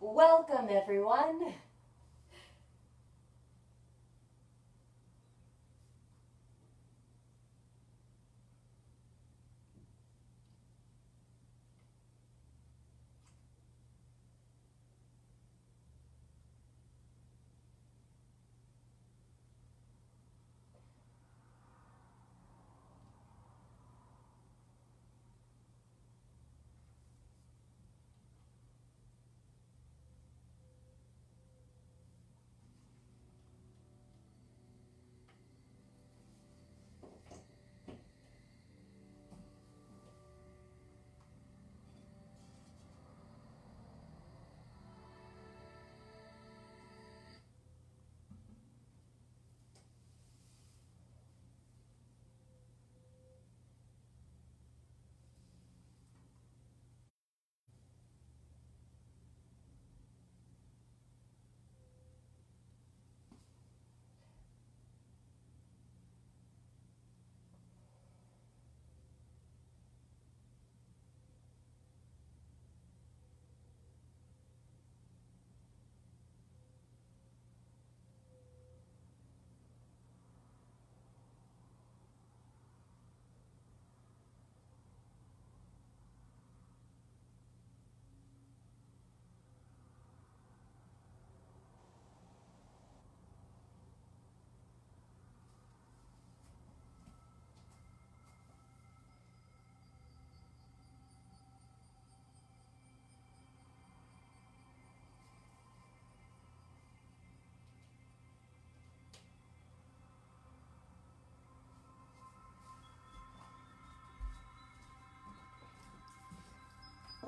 Welcome, everyone.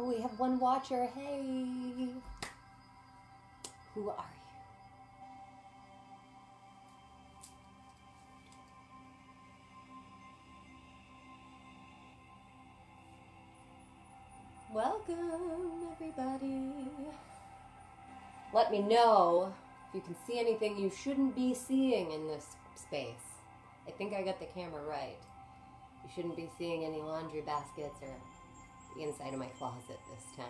Oh, we have one watcher. Hey. Who are you? Welcome, everybody. Let me know if you can see anything you shouldn't be seeing in this space. I think I got the camera right. You shouldn't be seeing any laundry baskets or the inside of my closet this time.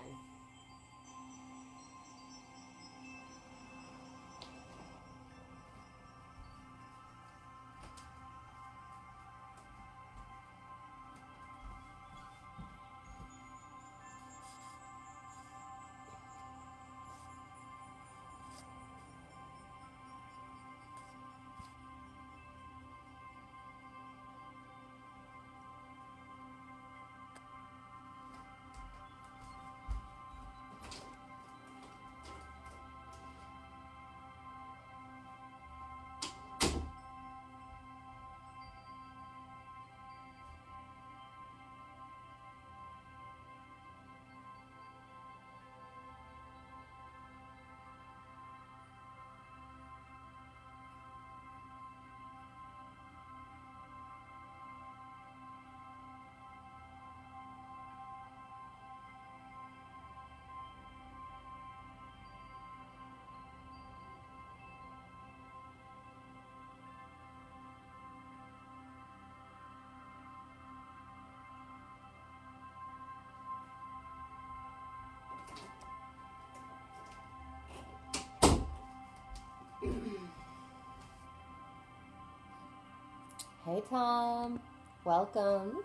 Hey Tom, welcome.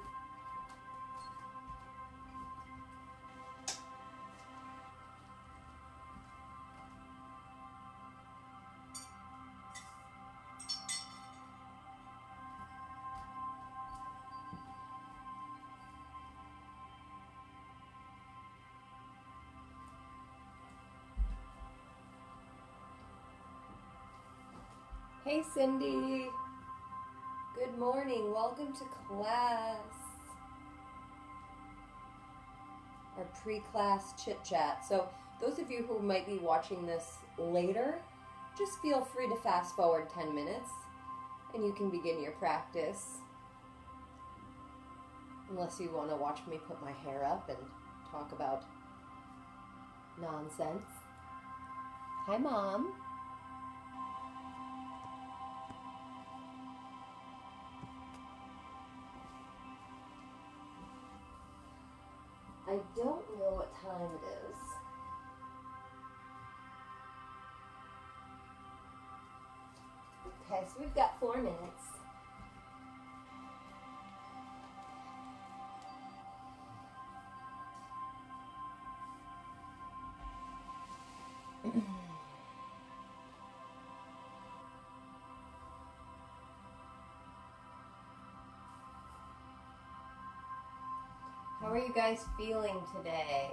Hey Cindy. Good morning. Welcome to class. Our pre-class chit-chat. So those of you who might be watching this later, just feel free to fast forward 10 minutes and you can begin your practice. Unless you want to watch me put my hair up and talk about nonsense. Hi, Mom. I don't know what time it is. Okay, so we've got 4 minutes. How are you guys feeling today?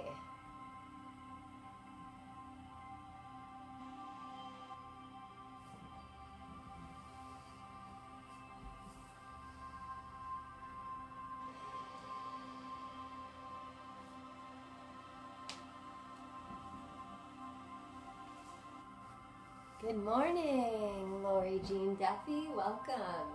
Good morning, Lori Jean Duffy. Welcome.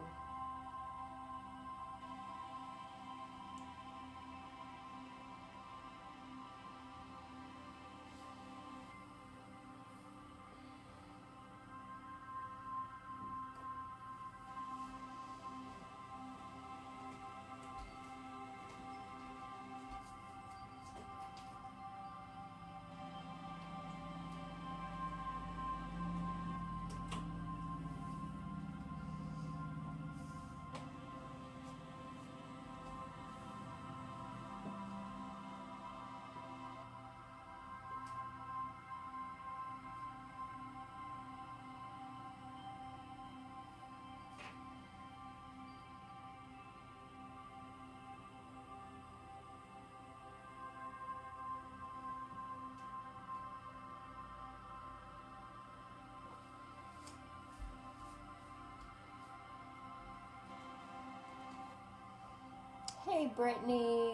Hey, Brittany.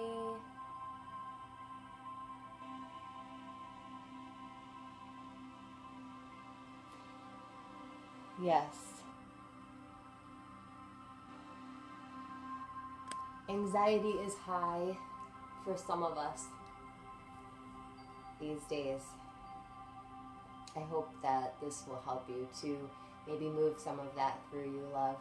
Yes. Anxiety is high for some of us these days. I hope that this will help you to maybe move some of that through you, love.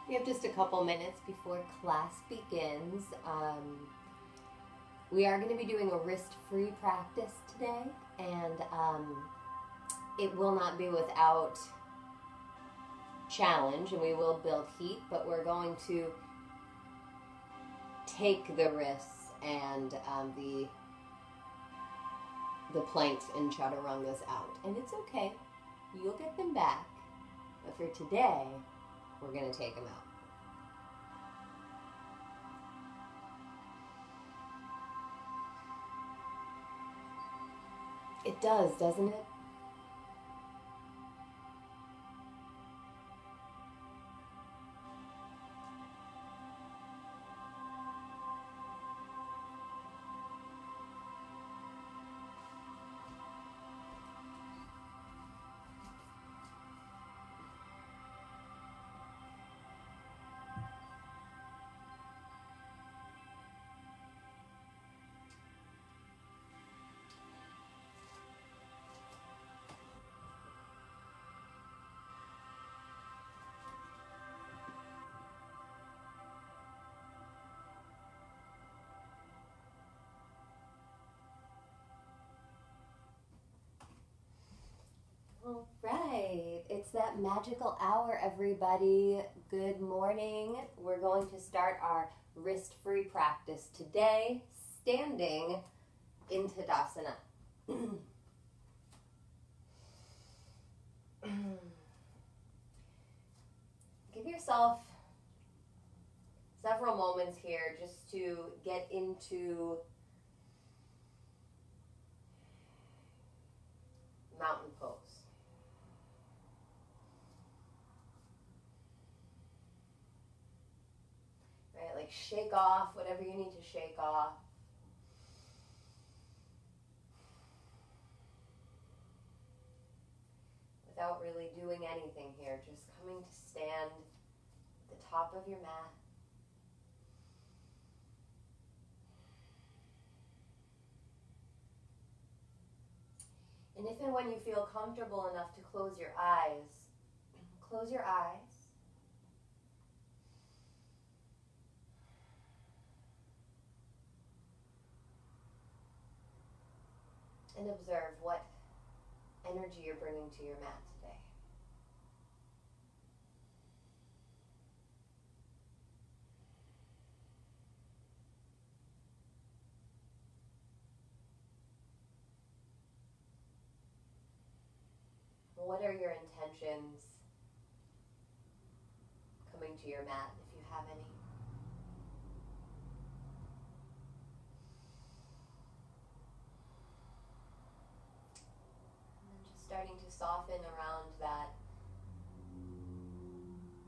We have just a couple minutes before class begins. We are going to be doing a wrist-free practice today, and it will not be without challenge, and we will build heat, but we're going to take the wrists and the planks and chaturangas out, and it's okay. You'll get them back, but for today, we're going to take them out. It does, doesn't it? All right, it's that magical hour, everybody. Good morning. We're going to start our wrist-free practice today, standing in Tadasana. Give yourself several moments here just to get into mountain pose. Right, like shake off whatever you need to shake off. Without really doing anything here, just coming to stand at the top of your mat. And if and when you feel comfortable enough to close your eyes, close your eyes. And observe what energy you're bringing to your mat today. What are your intentions coming to your mat, if you have any? And then just starting to soften around that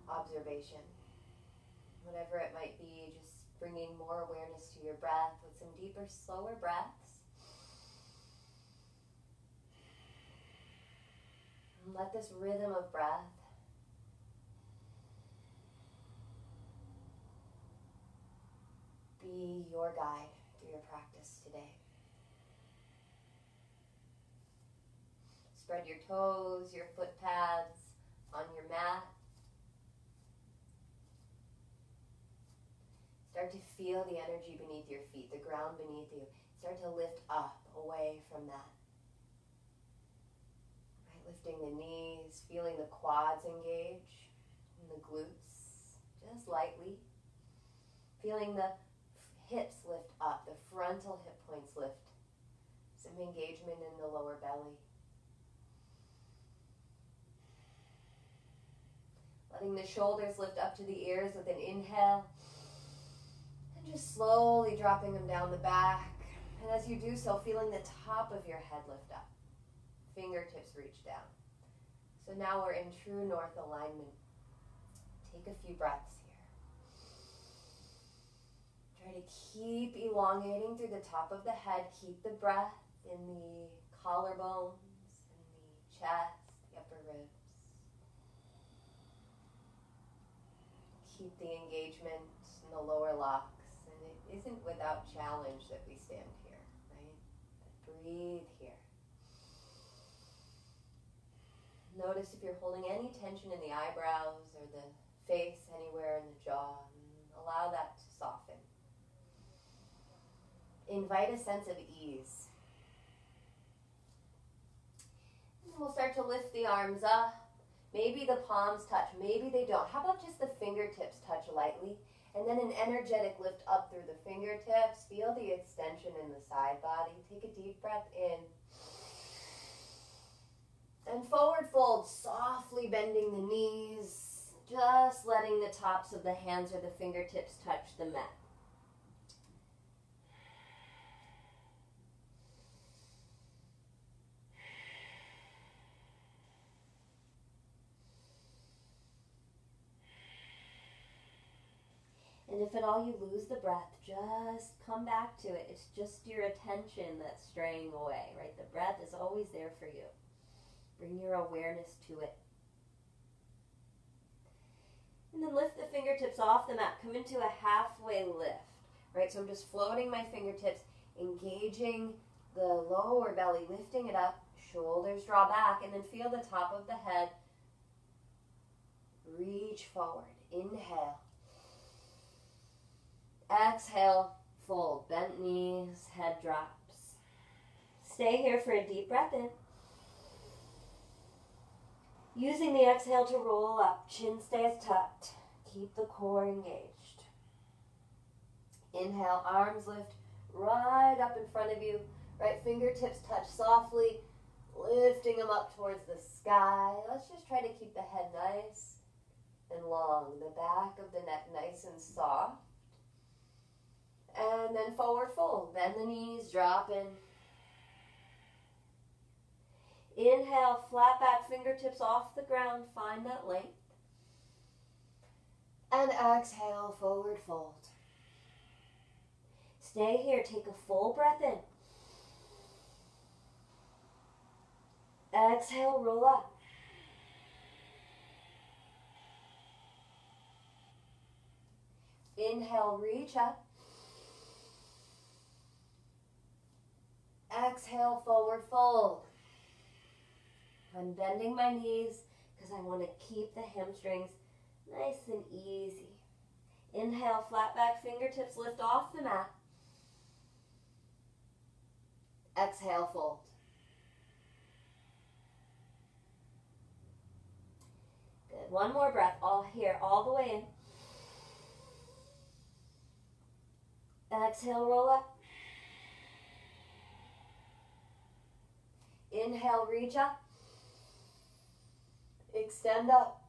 observation. Whatever it might be, just bringing more awareness to your breath with some deeper, slower breaths. And let this rhythm of breath be your guide through your practice today. Spread your toes, your foot pads on your mat. Start to feel the energy beneath your feet, the ground beneath you. Start to lift up away from that. Right, lifting the knees, feeling the quads engage, and the glutes, just lightly. Feeling the hips lift up, the frontal hip points lift. Some engagement in the lower belly. Letting the shoulders lift up to the ears with an inhale. And just slowly dropping them down the back. And as you do so, feeling the top of your head lift up. Fingertips reach down. So now we're in true north alignment. Take a few breaths here. Try to keep elongating through the top of the head. Keep the breath in the collarbones, in the chest, the upper ribs. Keep the engagement in the lower locks. And it isn't without challenge that we stand here, right? But breathe here. Notice if you're holding any tension in the eyebrows or the face anywhere in the jaw. Allow that to soften. Invite a sense of ease. And we'll start to lift the arms up. Maybe the palms touch, maybe they don't. How about just the fingertips touch lightly? And then an energetic lift up through the fingertips. Feel the extension in the side body. Take a deep breath in. And forward fold, softly bending the knees. Just letting the tops of the hands or the fingertips touch the mat. And if at all you lose the breath, just come back to it. It's just your attention that's straying away, right? The breath is always there for you. Bring your awareness to it. And then lift the fingertips off the mat. Come into a halfway lift, right? So I'm just floating my fingertips, engaging the lower belly, lifting it up, shoulders draw back, and then feel the top of the head reach forward. Inhale. Exhale, fold, bent knees, head drops. Stay here for a deep breath in. Using the exhale to roll up, chin stays tucked. Keep the core engaged. Inhale, arms lift right up in front of you. Right fingertips touch softly, lifting them up towards the sky. Let's just try to keep the head nice and long. The back of the neck nice and soft. And then forward fold. Bend the knees, drop in. Inhale, flat back, fingertips off the ground. Find that length. And exhale, forward fold. Stay here. Take a full breath in. Exhale, roll up. Inhale, reach up. Exhale, forward fold. I'm bending my knees, because I want to keep the hamstrings nice and easy. Inhale, flat back fingertips lift off the mat. Exhale, fold. Good. One more breath, all here, all the way in. Exhale, roll up. Inhale, reach up. Extend up.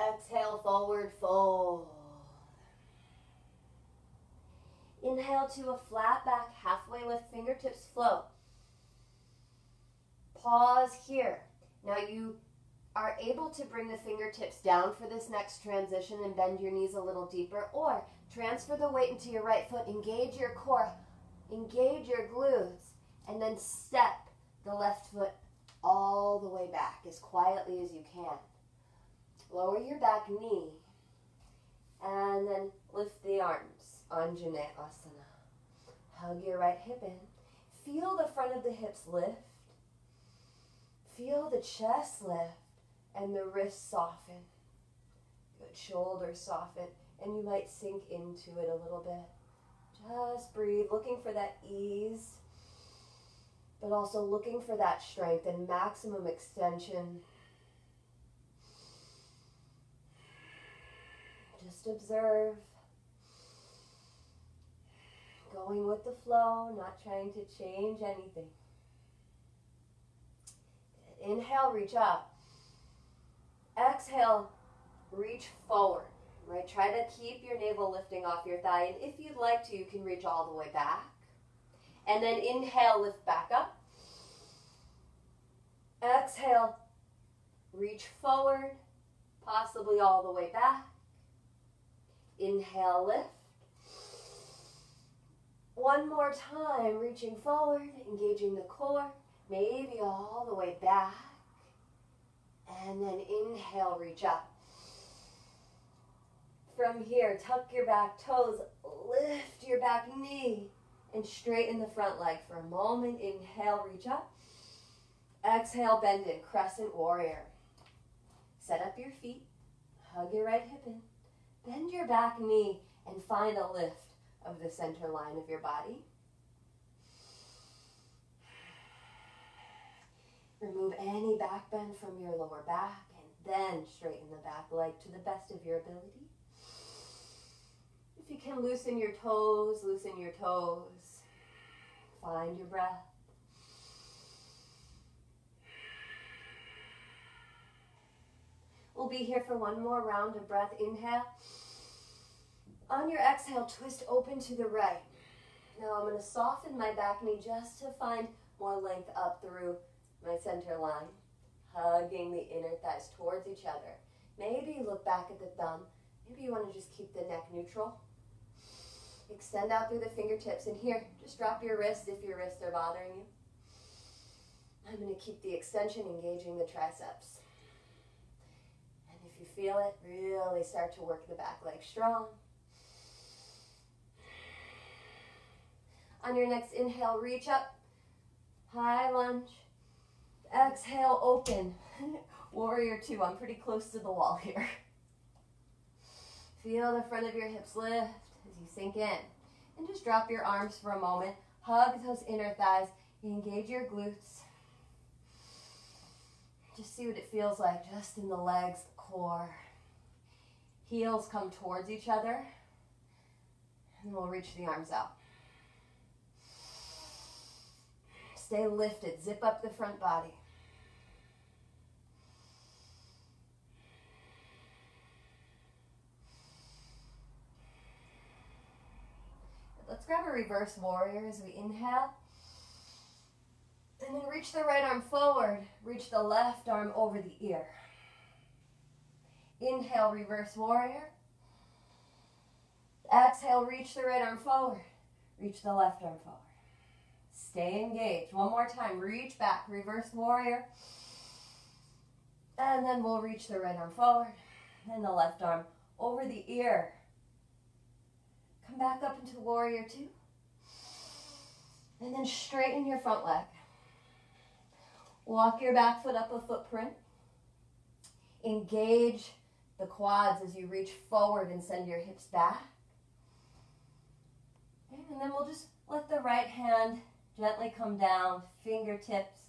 Exhale, forward fold. Inhale to a flat back, halfway lift, fingertips float. Pause here. Now you are able to bring the fingertips down for this next transition and bend your knees a little deeper, or transfer the weight into your right foot, engage your core, engage your glutes, and then step the left foot all the way back as quietly as you can. Lower your back knee and then lift the arms, Anjaneyasana. Hug your right hip in. Feel the front of the hips lift. Feel the chest lift and the wrists soften. Good, shoulders soften, and you might sink into it a little bit. Just breathe, looking for that ease, but also looking for that strength and maximum extension. Just observe. Going with the flow, not trying to change anything. Good. Inhale, reach up. Exhale, reach forward. Right? Try to keep your navel lifting off your thigh, and if you'd like to, you can reach all the way back. And then inhale, lift back up. Exhale, reach forward, possibly all the way back. Inhale, lift. One more time, reaching forward, engaging the core, maybe all the way back. And then inhale, reach up. From here, tuck your back toes, lift your back knee, and straighten the front leg for a moment. Inhale, reach up. Exhale, bend in, crescent warrior. Set up your feet, hug your right hip in, bend your back knee, and find a lift of the center line of your body. Remove any back bend from your lower back, and then straighten the back leg to the best of your ability. If you can, loosen your toes, loosen your toes. Find your breath. We'll be here for one more round of breath. Inhale. On your exhale, twist open to the right. Now I'm going to soften my back knee just to find more length up through my center line. Hugging the inner thighs towards each other. Maybe look back at the thumb. Maybe you want to just keep the neck neutral. Extend out through the fingertips. And here, just drop your wrists if your wrists are bothering you. I'm going to keep the extension, engaging the triceps. And if you feel it, really start to work the back leg strong. On your next inhale, reach up. High lunge. Exhale, open. Warrior two. I'm pretty close to the wall here. Feel the front of your hips lift as you sink in. And just drop your arms for a moment. Hug those inner thighs. Engage your glutes. Just see what it feels like just in the legs, the core. Heels come towards each other. And we'll reach the arms out. Stay lifted. Zip up the front body. Let's grab a reverse warrior as we inhale. And then reach the right arm forward. Reach the left arm over the ear. Inhale, reverse warrior. Exhale, reach the right arm forward. Reach the left arm forward. Stay engaged. One more time. Reach back. Reverse warrior. And then we'll reach the right arm forward. And the left arm over the ear. Come back up into warrior two. And then straighten your front leg. Walk your back foot up a footprint. Engage the quads as you reach forward and send your hips back. Okay, and then we'll just let the right hand gently come down, fingertips.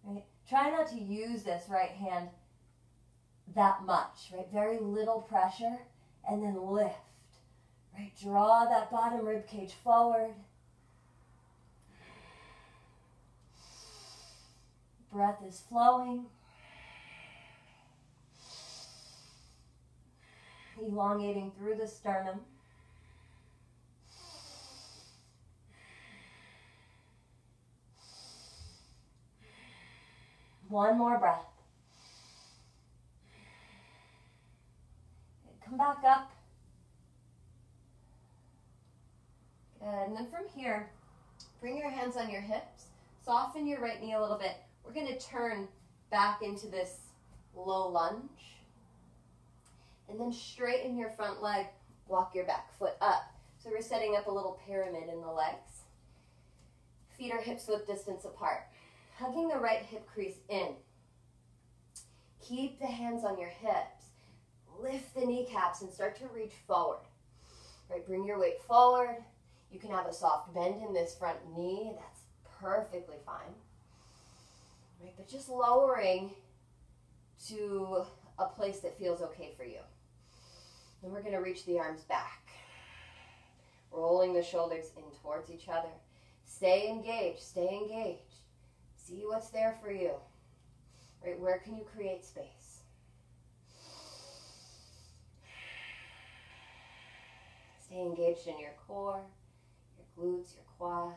Right? Try not to use this right hand that much, right? Very little pressure, and then lift. Right? Draw that bottom rib cage forward. Breath is flowing. Elongating through the sternum. One more breath. Come back up. Good. And then from here, bring your hands on your hips. Soften your right knee a little bit. We're going to turn back into this low lunge. And then straighten your front leg. Walk your back foot up. So we're setting up a little pyramid in the legs. Feet are hips width distance apart. Hugging the right hip crease in. Keep the hands on your hips. Lift the kneecaps and start to reach forward. Right, bring your weight forward. You can have a soft bend in this front knee. That's perfectly fine. Right, but just lowering to a place that feels okay for you. Then we're going to reach the arms back. Rolling the shoulders in towards each other. Stay engaged. Stay engaged. See what's there for you. Right, where can you create space? Stay engaged in your core, your glutes, your quads.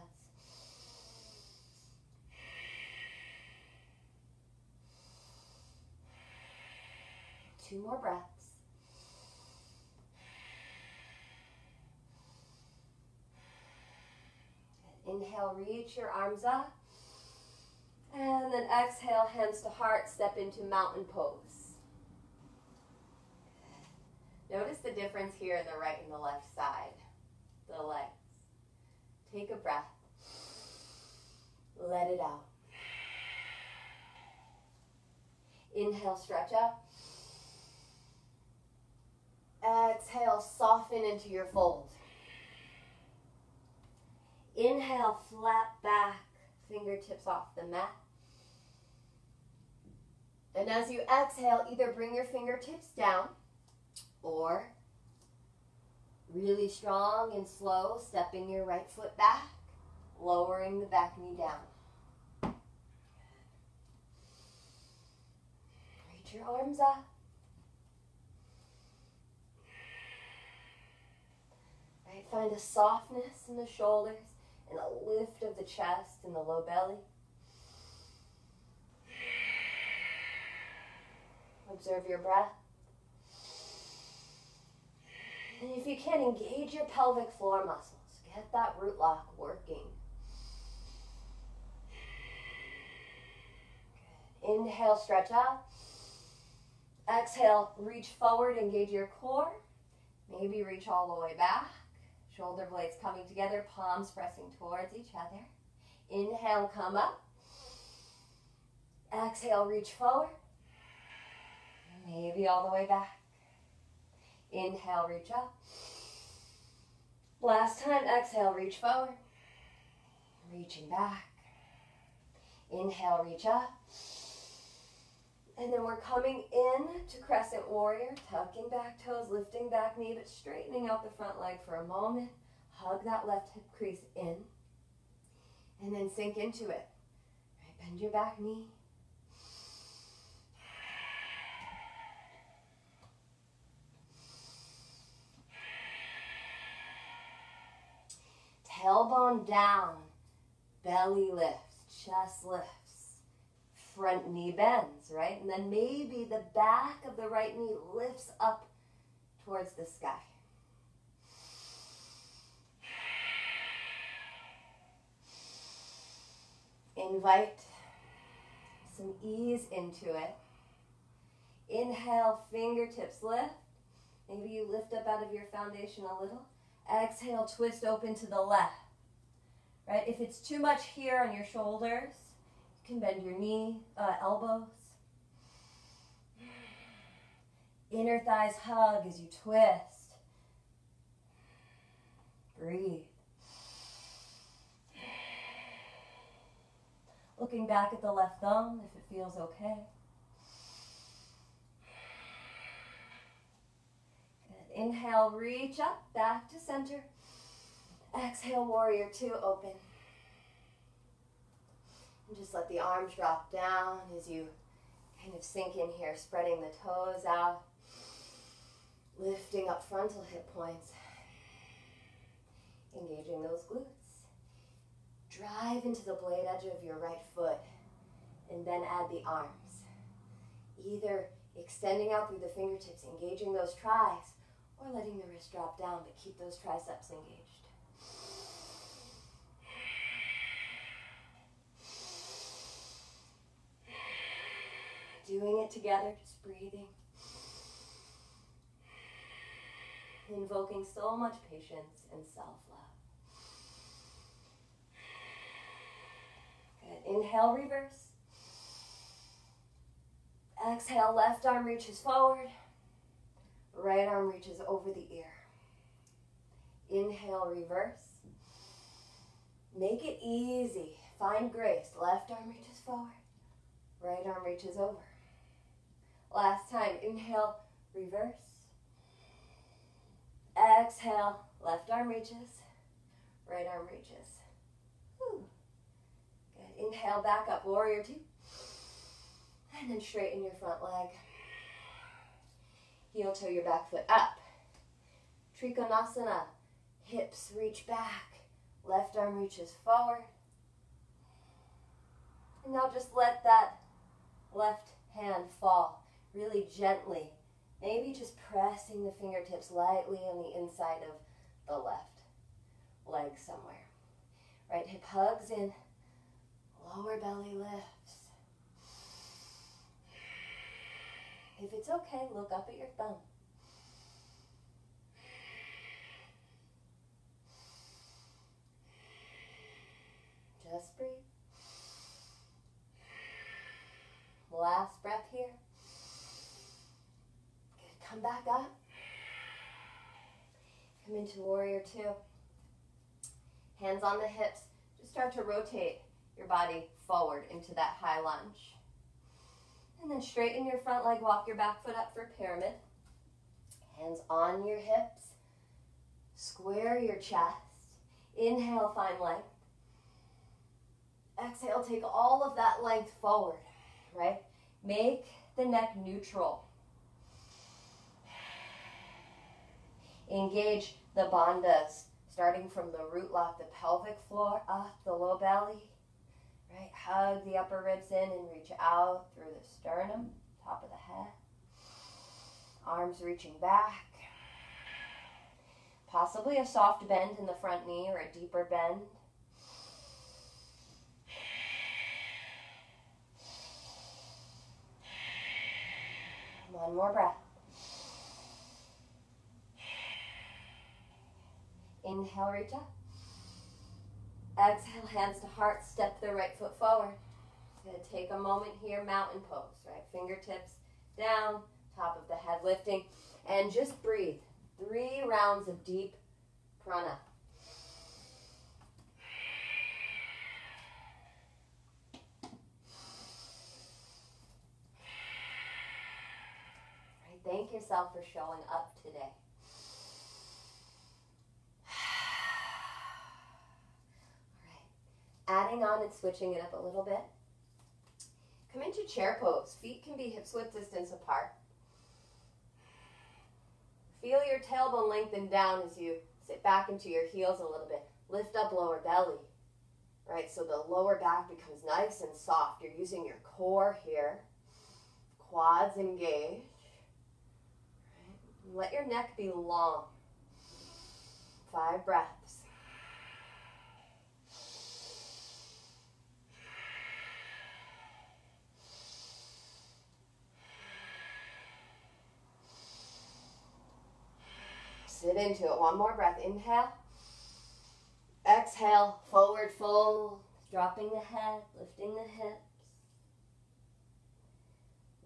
Two more breaths. Inhale, reach your arms up. And then exhale, hands to heart, step into mountain pose. Notice the difference here in the right and the left side, the legs. Take a breath. Let it out. Inhale, stretch up. Exhale, soften into your fold. Inhale, flat back, fingertips off the mat. And as you exhale, either bring your fingertips down or really strong and slow, stepping your right foot back, lowering the back knee down. Reach your arms up. Right, find a softness in the shoulders and a lift of the chest and the low belly. Observe your breath. And if you can, engage your pelvic floor muscles. Get that root lock working. Good. Inhale, stretch up. Exhale, reach forward, engage your core. Maybe reach all the way back. Shoulder blades coming together, palms pressing towards each other. Inhale, come up. Exhale, reach forward. Maybe all the way back. Inhale, reach up. Last time, exhale, reach forward. Reaching back. Inhale, reach up. And then we're coming in to crescent warrior, tucking back toes, lifting back knee, but straightening out the front leg for a moment. Hug that left hip crease in. And then sink into it. Right, bend your back knee. Tailbone down, belly lifts, chest lifts, front knee bends, right? And then maybe the back of the right knee lifts up towards the sky. Invite some ease into it. Inhale, fingertips lift. Maybe you lift up out of your foundation a little. Exhale, twist open to the left. Right? If it's too much here on your shoulders, you can bend your elbows. Inner thighs hug as you twist. Breathe. Looking back at the left thumb if it feels okay. Good. Inhale, reach up, back to center. Exhale, warrior two, open. And just let the arms drop down as you kind of sink in here, spreading the toes out, lifting up frontal hip points, engaging those glutes. Drive into the blade edge of your right foot and then add the arms. Either extending out through the fingertips, engaging those tris, or letting the wrist drop down, but keep those triceps engaged. Doing it together, just breathing. Invoking so much patience and self-love. Good. Inhale, reverse. Exhale, left arm reaches forward. Right arm reaches over the ear. Inhale, reverse. Make it easy. Find grace. Left arm reaches forward. Right arm reaches over. Last time, inhale, reverse. Exhale, left arm reaches, right arm reaches. Whew. Good. Inhale, back up, warrior two. And then straighten your front leg. Heel toe your back foot up. Trikonasana, hips reach back, left arm reaches forward. And now just let that left hand fall really gently. Maybe just pressing the fingertips lightly on the inside of the left leg somewhere. Right hip hugs in, lower belly lifts. If it's okay, look up at your thumb. Just breathe. Last breath here. Good. Come back up. Come into warrior two. Hands on the hips. Just start to rotate your body forward into that high lunge. And then straighten your front leg. Walk your back foot up for pyramid. Hands on your hips. Square your chest. Inhale, find length. Exhale, take all of that length forward. Right? Make the neck neutral. Engage the bandhas, starting from the root lock, the pelvic floor, up the low belly. Right? Hug the upper ribs in and reach out through the sternum, top of the head. Arms reaching back. Possibly a soft bend in the front knee or a deeper bend. One more breath. Inhale, reach up. Exhale, hands to heart, step the right foot forward. Good. Take a moment here, mountain pose, right? Fingertips down, top of the head lifting, and just breathe. 3 rounds of deep prana. Thank yourself for showing up today. All right. Adding on and switching it up a little bit. Come into chair pose. Feet can be hips width distance apart. Feel your tailbone lengthen down as you sit back into your heels a little bit. Lift up lower belly. Right, so the lower back becomes nice and soft. You're using your core here. Quads engage. Let your neck be long. 5 breaths. Sit into it. One more breath. Inhale. Exhale. Forward fold. Dropping the head. Lifting the hips.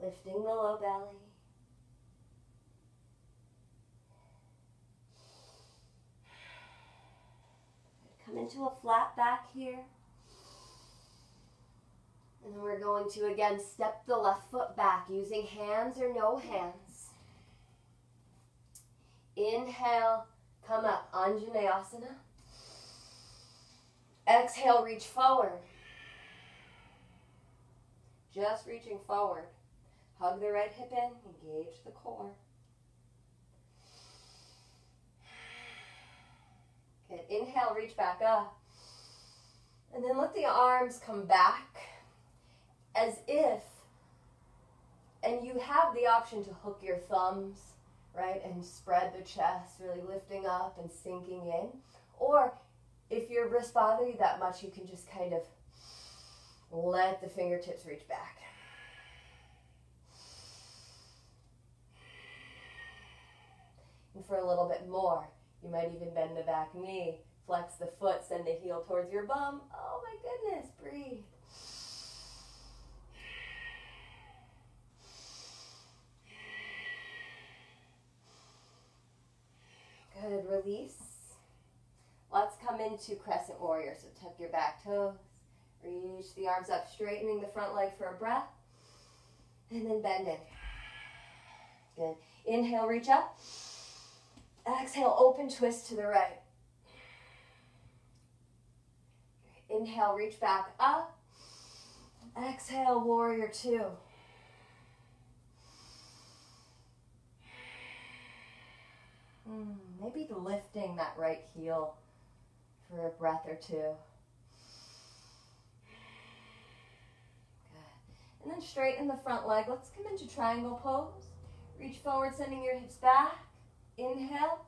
Lifting the low belly. Come into a flat back here. And then we're going to, again, step the left foot back using hands or no hands. Inhale, come up, Anjaneyasana. Exhale, reach forward. Just reaching forward. Hug the right hip in, engage the core. Good. Inhale, reach back up. And then let the arms come back as if, and you have the option to hook your thumbs, right, and spread the chest, really lifting up and sinking in. Or if your wrists bother you that much, you can just kind of let the fingertips reach back. And for a little bit more, you might even bend the back knee, flex the foot, send the heel towards your bum. Oh my goodness, breathe. Good, release. Let's come into crescent warrior. So tuck your back toes, reach the arms up, straightening the front leg for a breath, and then bend in. Good. Inhale, reach up. Exhale, open twist to the right. Inhale, reach back up. Exhale, warrior two. Maybe lifting that right heel for a breath or two. Good. And then straighten the front leg. Let's come into triangle pose. Reach forward, sending your hips back. Inhale.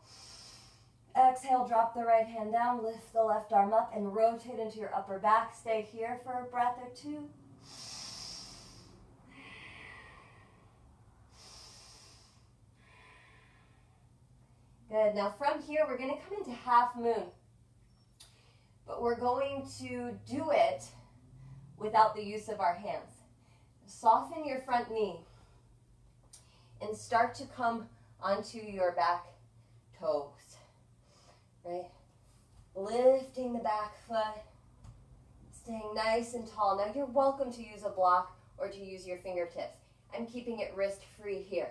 Exhale, drop the right hand down, lift the left arm up, and rotate into your upper back. Stay here for a breath or two. Good. Now from here, we're going to come into half moon. But we're going to do it without the use of our hands. Soften your front knee and start to come onto your back toes. Right? Lifting the back foot, staying nice and tall. Now you're welcome to use a block or to use your fingertips. I'm keeping it wrist free here.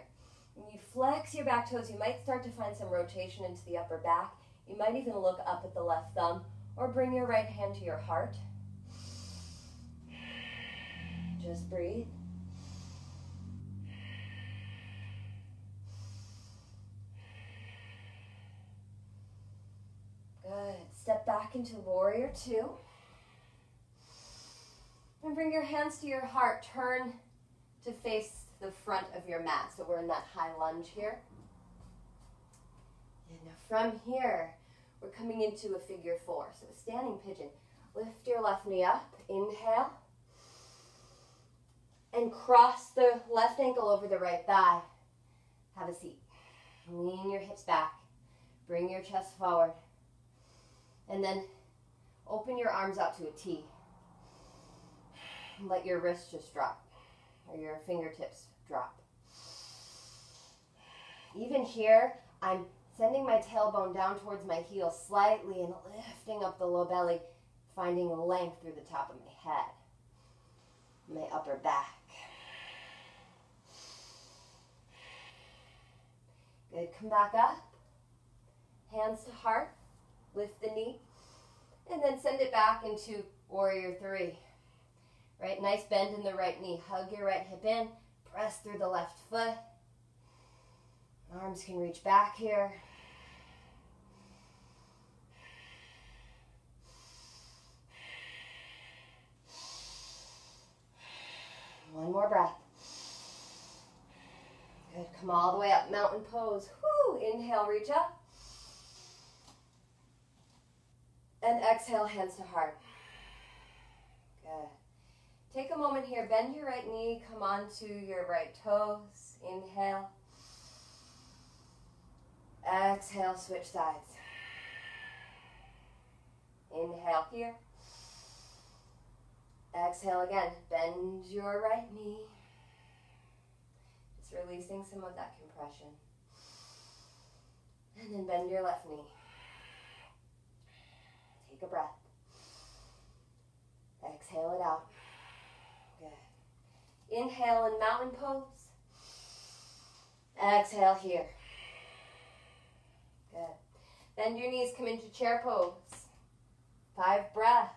When you flex your back toes, you might start to find some rotation into the upper back. You might even look up at the left thumb or bring your right hand to your heart. Just breathe. Good. Step back into warrior two. And bring your hands to your heart. Turn to face the front of your mat. So we're in that high lunge here. And now from here, we're coming into a figure four. So a standing pigeon. Lift your left knee up. Inhale. And cross the left ankle over the right thigh. Have a seat. Lean your hips back. Bring your chest forward. And then open your arms out to a T. Let your wrists just drop, or your fingertips drop. Even here, I'm sending my tailbone down towards my heel slightly and lifting up the low belly, finding length through the top of my head, my upper back. Good, come back up. Hands to heart. Lift the knee, and then send it back into warrior three. Right, nice bend in the right knee. Hug your right hip in, press through the left foot. Arms can reach back here. One more breath. Good, come all the way up, mountain pose. Woo, inhale, reach up. And exhale, hands to heart. Good. Take a moment here, bend your right knee, come onto your right toes. Inhale. Exhale, switch sides. Inhale here. Exhale again, bend your right knee. Just releasing some of that compression. And then bend your left knee. Take a breath. Exhale it out. Good. Inhale in mountain pose. Exhale here. Good. Bend your knees, come into chair pose. 5 breaths.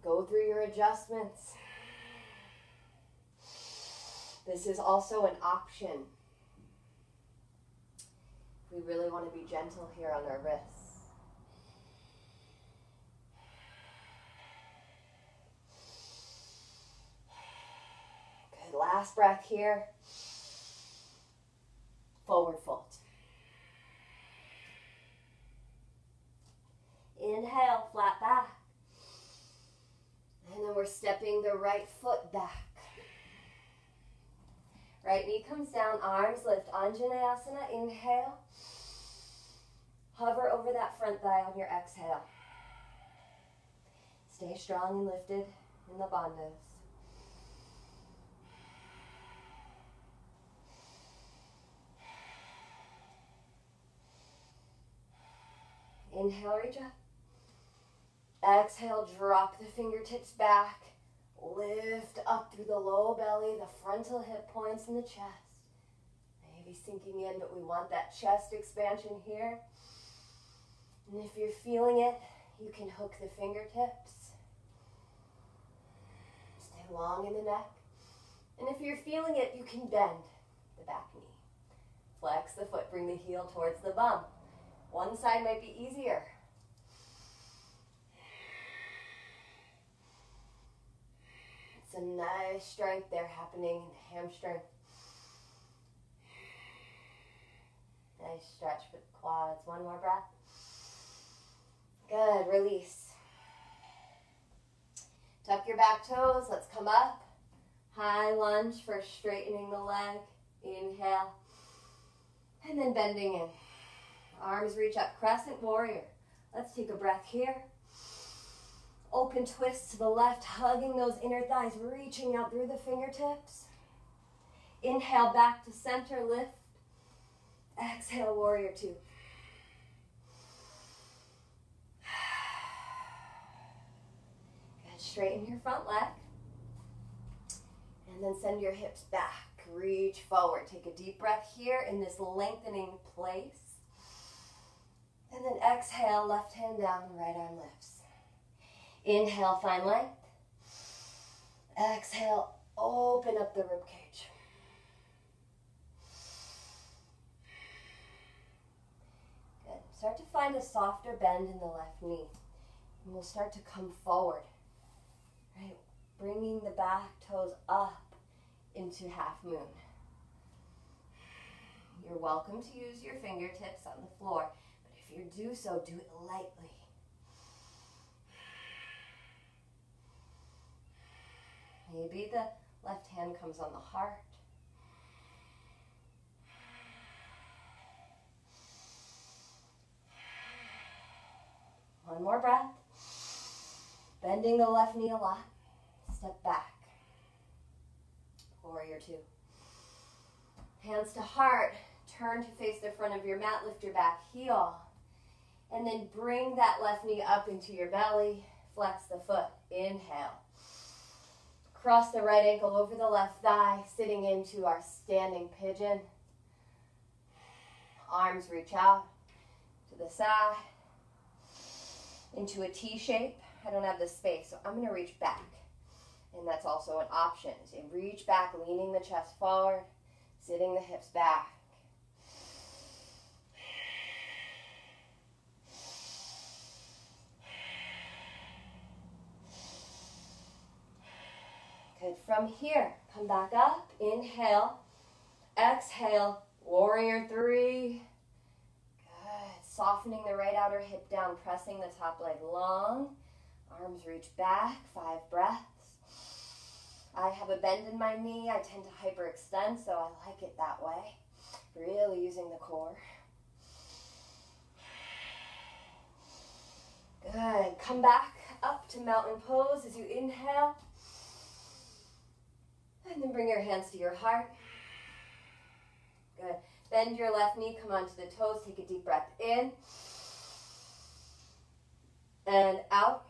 Go through your adjustments. This is also an option. We really want to be gentle here on our wrists. Good, last breath here. Forward fold. Inhale, flat back. And then we're stepping the right foot back. Right knee comes down, arms lift, Anjaneyasana, inhale. Hover over that front thigh on your exhale. Stay strong and lifted in the bandhas. Inhale, reach up. Exhale, drop the fingertips back. Lift up through the low belly, the frontal hip points and the chest. Maybe sinking in, but we want that chest expansion here. And if you're feeling it, you can hook the fingertips. Stay long in the neck. And if you're feeling it, you can bend the back knee. Flex the foot, bring the heel towards the bum. One side might be easier. It's a nice strength there happening in the hamstring. Nice stretch for the quads. One more breath. Good, release. Tuck your back toes, let's come up. High lunge for straightening the leg. Inhale. And then bending in. Arms reach up, crescent warrior. Let's take a breath here. Open twist to the left, hugging those inner thighs, reaching out through the fingertips. Inhale, back to center, lift. Exhale, warrior 2. Good, straighten your front leg. And then send your hips back, reach forward. Take a deep breath here in this lengthening place. And then exhale, left hand down, right arm lifts. Inhale, find length. Exhale, open up the rib cage. Good. Start to find a softer bend in the left knee. And we'll start to come forward. Right? Bringing the back toes up into half moon. You're welcome to use your fingertips on the floor. If you do so, do it lightly. Maybe the left hand comes on the heart. One more breath. Bending the left knee a lot. Step back. Warrior 2. Hands to heart. Turn to face the front of your mat. Lift your back heel. And then bring that left knee up into your belly. Flex the foot. Inhale. Cross the right ankle over the left thigh, sitting into our standing pigeon. Arms reach out to the side, into a T shape. I don't have the space, so I'm going to reach back. And that's also an option. So reach back, leaning the chest forward, sitting the hips back. Good. From here, come back up. Inhale. Exhale. Warrior 3. Good. Softening the right outer hip down, pressing the top leg long. Arms reach back. 5 breaths. I have a bend in my knee. I tend to hyperextend, so I like it that way. Really using the core. Good. Come back up to mountain pose as you inhale. And then bring your hands to your heart. Good. Bend your left knee, come onto the toes, take a deep breath in. And out.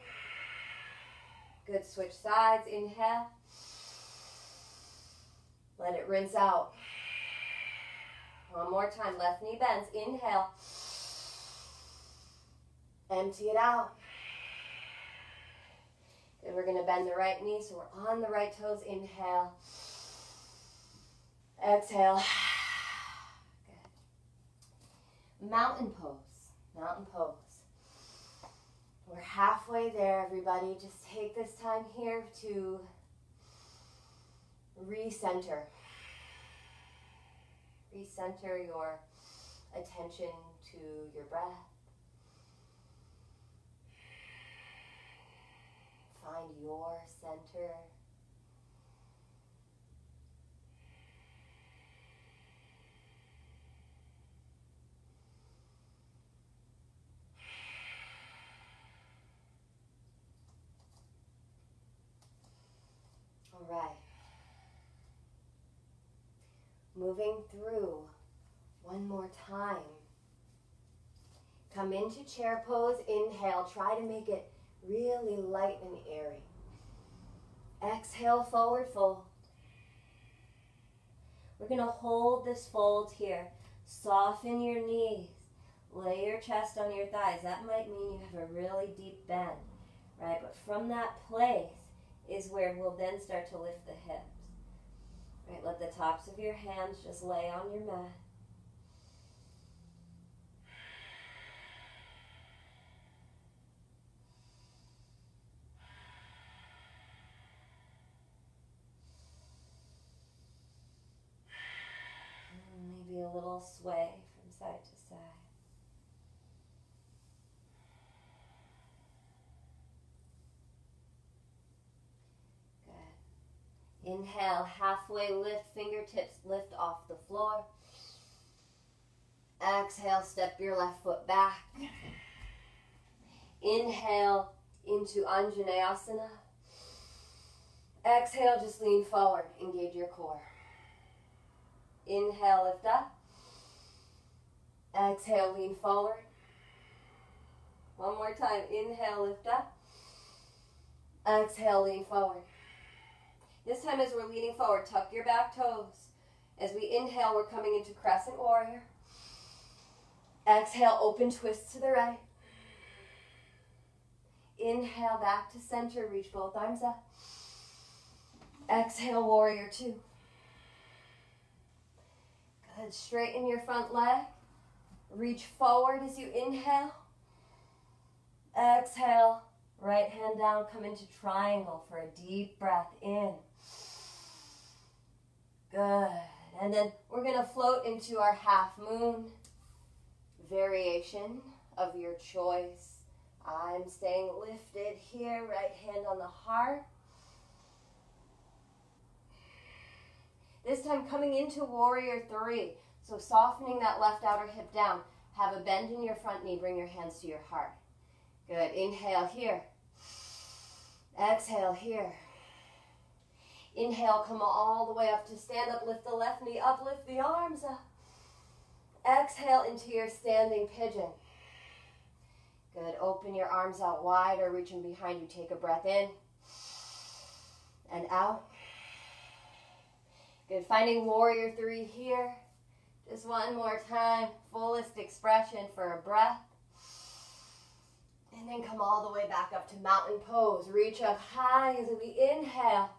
Good, switch sides. Inhale. Let it rinse out. One more time, left knee bends. Inhale. Empty it out. Good, we're gonna bend the right knee so we're on the right toes. Inhale. Exhale. Good. Mountain pose, mountain pose. We're halfway there, everybody. Just take this time here to recenter. Recenter your attention to your breath. Find your center. All right. Moving through one more time. Come into chair pose. Inhale. Try to make it really light and airy. Exhale, forward fold. We're going to hold this fold here. Soften your knees. Lay your chest on your thighs. That might mean you have a really deep bend, right? But from that place is where we'll then start to lift the hips. Right, let the tops of your hands just lay on your mat. Maybe a little sway from side to side. Inhale, halfway lift, fingertips lift off the floor. Exhale, step your left foot back. Inhale into Anjaneyasana. Exhale, just lean forward, engage your core. Inhale, lift up. Exhale, lean forward. One more time, inhale, lift up. Exhale, lean forward. This time as we're leaning forward, tuck your back toes. As we inhale, we're coming into crescent warrior. Exhale, open twist to the right. Inhale, back to center, reach both arms up. Exhale, warrior two. Good, straighten your front leg. Reach forward as you inhale. Exhale, right hand down, come into triangle for a deep breath in. Good. And then we're going to float into our half moon variation of your choice. I'm staying lifted here, right hand on the heart. This time coming into warrior three. So softening that left outer hip down. Have a bend in your front knee. Bring your hands to your heart. Good. Inhale here. Exhale here. Inhale, come all the way up to stand up. Lift the left knee up. Lift the arms up. Exhale into your standing pigeon. Good. Open your arms out wide or reaching behind you. Take a breath in and out. Good. Finding warrior three here. Just one more time. Fullest expression for a breath. And then come all the way back up to mountain pose. Reach up high as we inhale.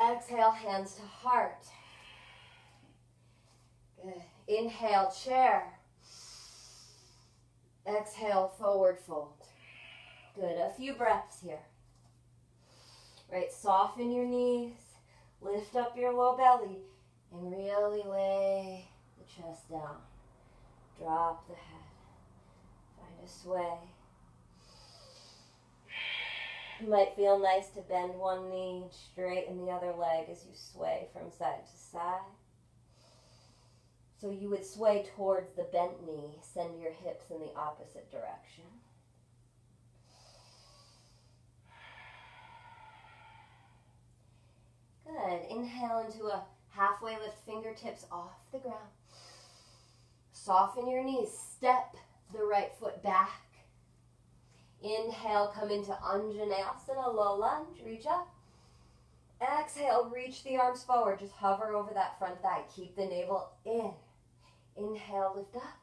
Exhale, hands to heart. Good. Inhale, chair. Exhale, forward fold. Good. A few breaths here. Right, soften your knees. Lift up your low belly. And really lay the chest down. Drop the head. Find a sway. It might feel nice to bend one knee, straighten the other leg as you sway from side to side. So you would sway towards the bent knee. Send your hips in the opposite direction. Good. Inhale into a halfway lift, fingertips off the ground. Soften your knees. Step the right foot back. Inhale, come into Anjaneyasana, low lunge, reach up. Exhale, reach the arms forward. Just hover over that front thigh. Keep the navel in. Inhale, lift up.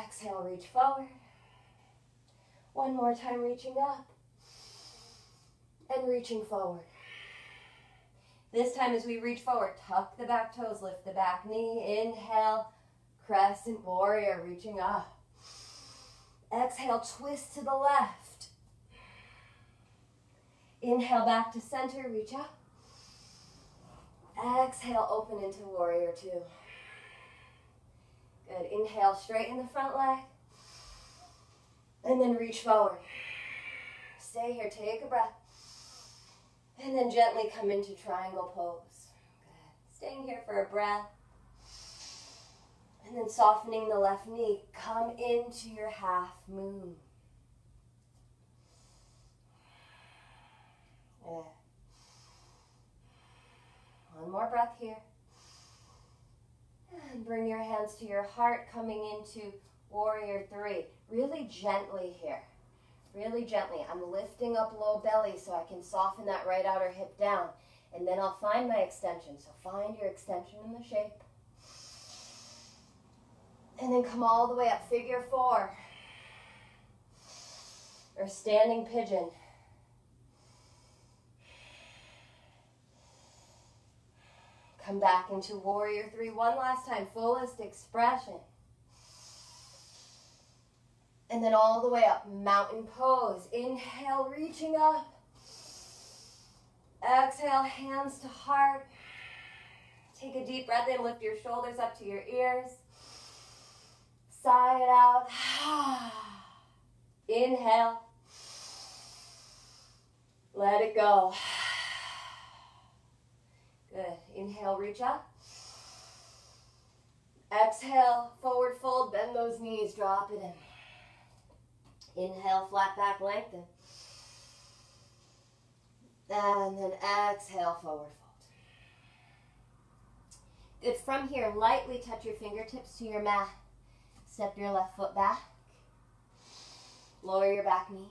Exhale, reach forward. One more time, reaching up. And reaching forward. This time as we reach forward, tuck the back toes, lift the back knee. Inhale, crescent warrior, reaching up. Exhale, twist to the left. Inhale, back to center, reach up. Exhale, open into warrior two. Good. Inhale, straighten the front leg. And then reach forward. Stay here, take a breath. And then gently come into triangle pose. Good. Staying here for a breath. And then softening the left knee. Come into your half moon. Yeah. One more breath here. And bring your hands to your heart, coming into warrior three. Really gently here. Really gently. I'm lifting up low belly so I can soften that right outer hip down. And then I'll find my extension. So find your extension in the shape. And then come all the way up, figure four. Or standing pigeon. Come back into warrior three one last time, fullest expression. And then all the way up, mountain pose. Inhale, reaching up. Exhale, hands to heart. Take a deep breath in, lift your shoulders up to your ears. Sigh it out. Inhale. Let it go. Good. Inhale, reach up. Exhale, forward fold, bend those knees, drop it in. Inhale, flat back, lengthen. And then exhale, forward fold. Good. From here, lightly touch your fingertips to your mat. Step your left foot back. Lower your back knee.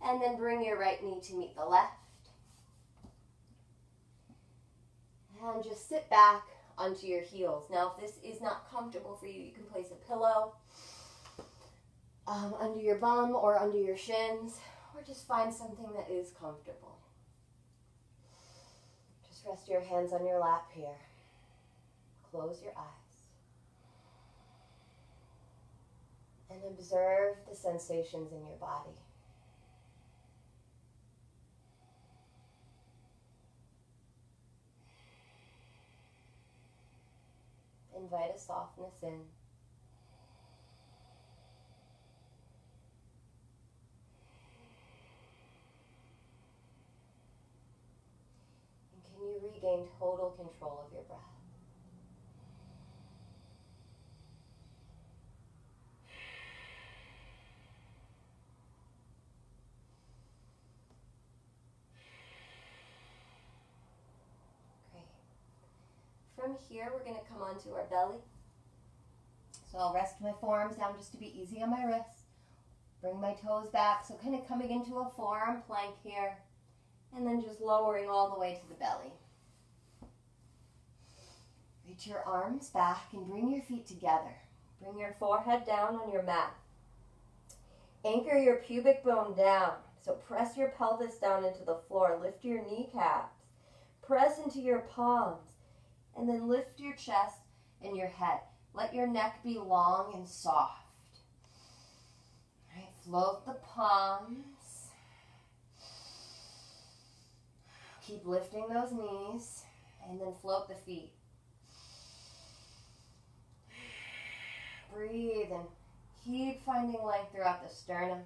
And then bring your right knee to meet the left. And just sit back onto your heels. Now, if this is not comfortable for you, you can place a pillow under your bum or under your shins, or just find something that is comfortable. Just rest your hands on your lap here. Close your eyes. And observe the sensations in your body. Invite a softness in. And can you regain total control of your breath? From here, we're going to come onto our belly. So I'll rest my forearms down just to be easy on my wrists. Bring my toes back. So kind of coming into a forearm plank here. And then just lowering all the way to the belly. Reach your arms back and bring your feet together. Bring your forehead down on your mat. Anchor your pubic bone down. So press your pelvis down into the floor. Lift your kneecaps. Press into your palms. And then lift your chest and your head. Let your neck be long and soft. All right, float the palms. Keep lifting those knees. And then float the feet. Breathe and keep finding length throughout the sternum,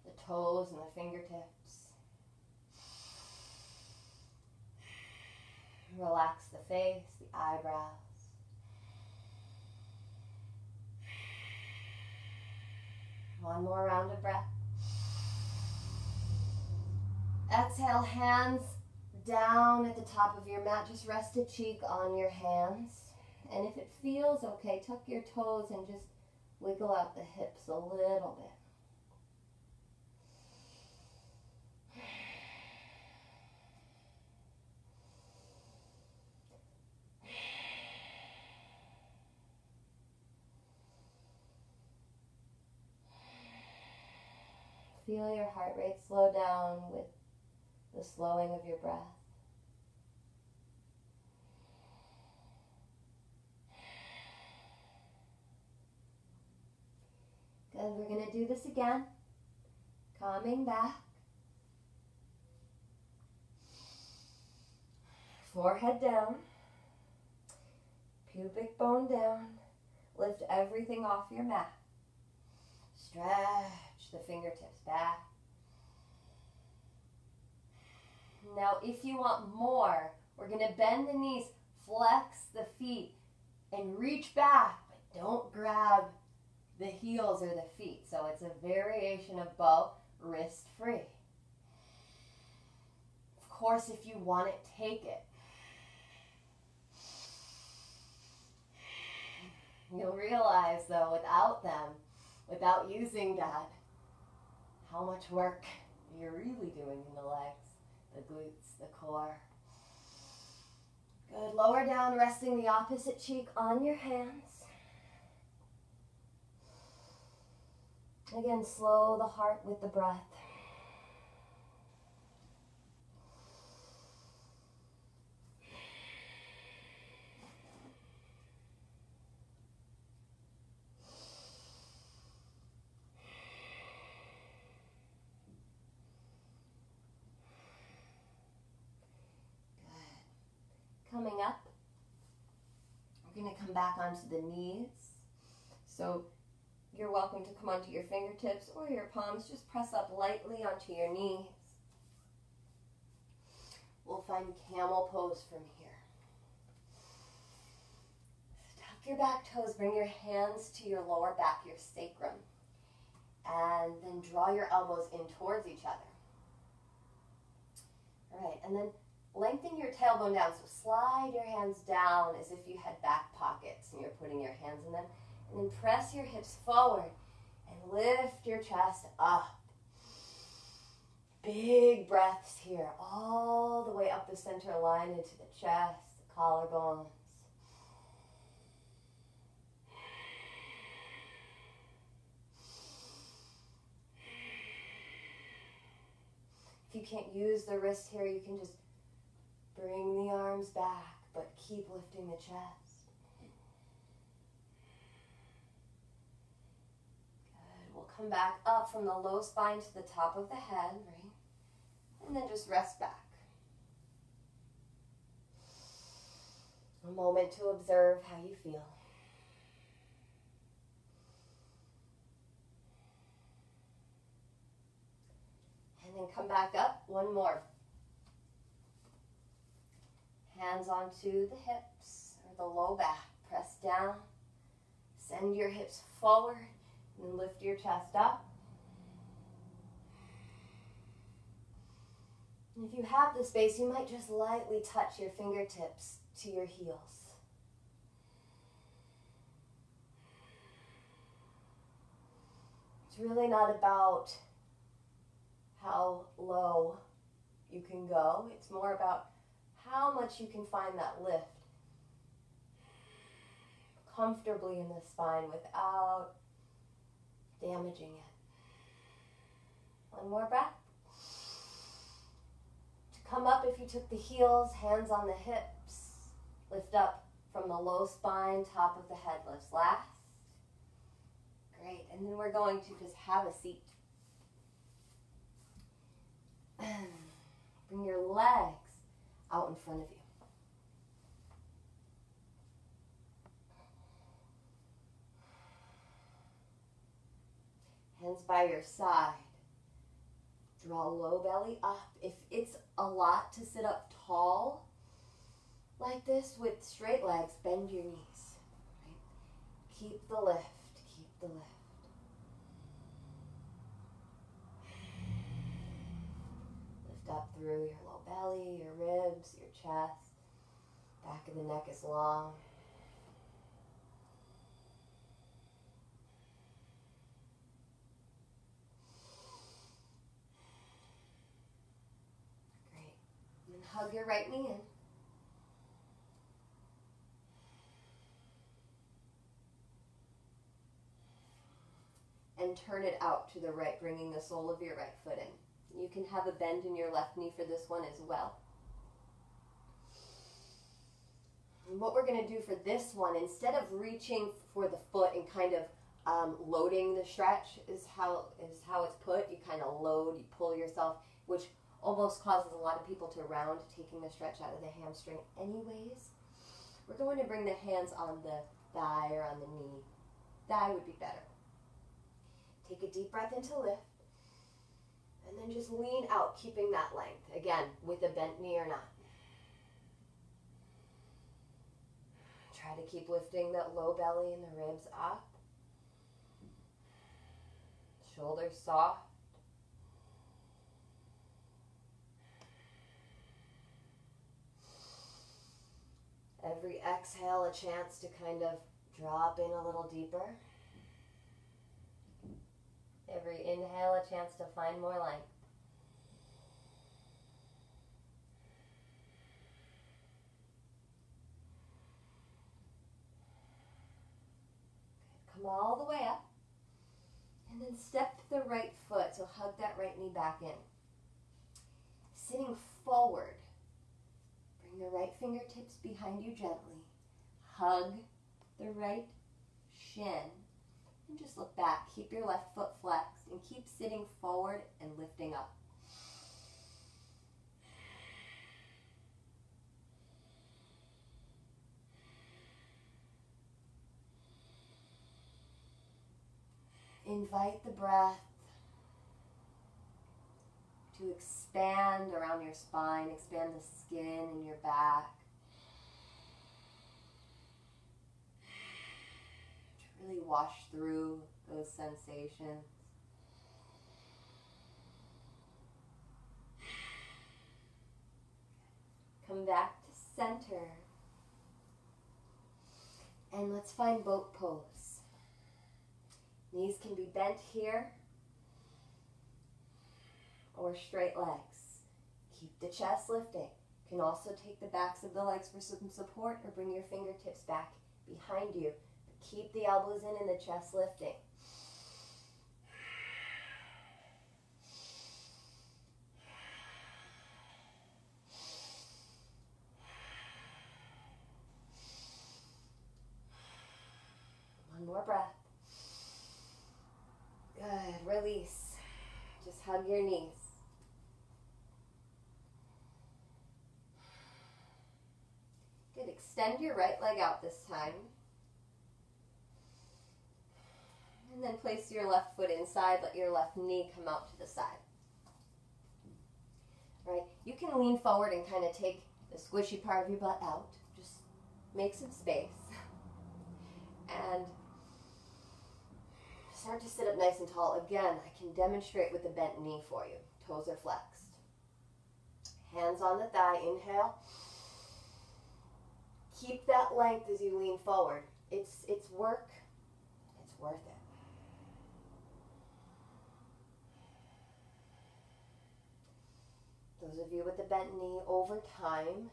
the toes and the fingertips. Relax the face, the eyebrows. One more round of breath. Exhale, hands down at the top of your mat. Just rest a cheek on your hands. And if it feels okay, tuck your toes and just Wiggle out the hips a little bit. Feel your heart rate slow down with the slowing of your breath. Good, we're going to do this again. Coming back. Forehead down. Pubic bone down. Lift everything off your mat. Stretch the fingertips back. Now, if you want more, we're going to bend the knees, flex the feet, and reach back, but don't grab the heels or the feet. So it's a variation of bow, wrist free. Of course, if you want it, take it. You'll realize, though, without them, without using that, how much work you're really doing in the legs, the glutes, the core. Good. Lower down, resting the opposite cheek on your hands. Again, slow the heart with the breath. Coming up, we're going to come back onto the knees. So you're welcome to come onto your fingertips or your palms. Just press up lightly onto your knees. We'll find camel pose from here. Tuck your back toes, bring your hands to your lower back, your sacrum. And then draw your elbows in towards each other. All right, and then lengthen your tailbone down, so slide your hands down as if you had back pockets and you're putting your hands in them. And then press your hips forward and lift your chest up. Big breaths here, all the way up the center line into the chest, the collarbones. If you can't use the wrist here, you can just bring the arms back, but keep lifting the chest. Good. We'll come back up from the low spine to the top of the head, right? And then just rest back. A moment to observe how you feel. And then come back up, one more. Hands onto the hips or the low back. Press down. Send your hips forward and lift your chest up. And if you have the space, you might just lightly touch your fingertips to your heels. It's really not about how low you can go. It's more about how much you can find that lift comfortably in the spine without damaging it. One more breath. To come up, if you took the heels, hands on the hips, lift up from the low spine, top of the head lifts last. Great, and then we're going to just have a seat. Bring your legs out in front of you. Hands by your side. Draw low belly up. If it's a lot to sit up tall like this with straight legs, bend your knees. Right? Keep the lift. Keep the lift. Lift up through your low belly, your ribs, your chest. Back of the neck is long. hug your right knee in. And turn it out to the right, bringing the sole of your right foot in. You can have a bend in your left knee for this one as well. And what we're going to do for this one, instead of reaching for the foot and kind of loading the stretch is how it's put. You kind of load, you pull yourself, which almost causes a lot of people to round, taking the stretch out of the hamstring anyways. We're going to bring the hands on the thigh or on the knee. Thigh would be better. Take a deep breath in to lift. And then just lean out, keeping that length. Again, with a bent knee or not. Try to keep lifting that low belly and the ribs up. Shoulders soft. Every exhale, a chance to kind of drop in a little deeper. Every inhale, a chance to find more length. Good. Come all the way up. And then step the right foot, so hug that right knee back in. Sitting forward. Bring the right fingertips behind you gently. Hug the right shin. And just look back. Keep your left foot flexed and keep sitting forward and lifting up. Invite the breath to expand around your spine, expand the skin in your back. To really wash through those sensations. Come back to center. And let's find boat pose. Knees can be bent here or straight legs. Keep the chest lifting. You can also take the backs of the legs for some support or bring your fingertips back behind you. But keep the elbows in and the chest lifting. One more breath. Good. Release. Just hug your knees. Good. Extend your right leg out this time. And then place your left foot inside. Let your left knee come out to the side. All right. You can lean forward and kind of take the squishy part of your butt out. Just make some space. And start to sit up nice and tall. Again, I can demonstrate with the bent knee for you. Toes are flexed. Hands on the thigh. Inhale. Keep that length as you lean forward. It's work. It's worth it. Those of you with the bent knee, over time,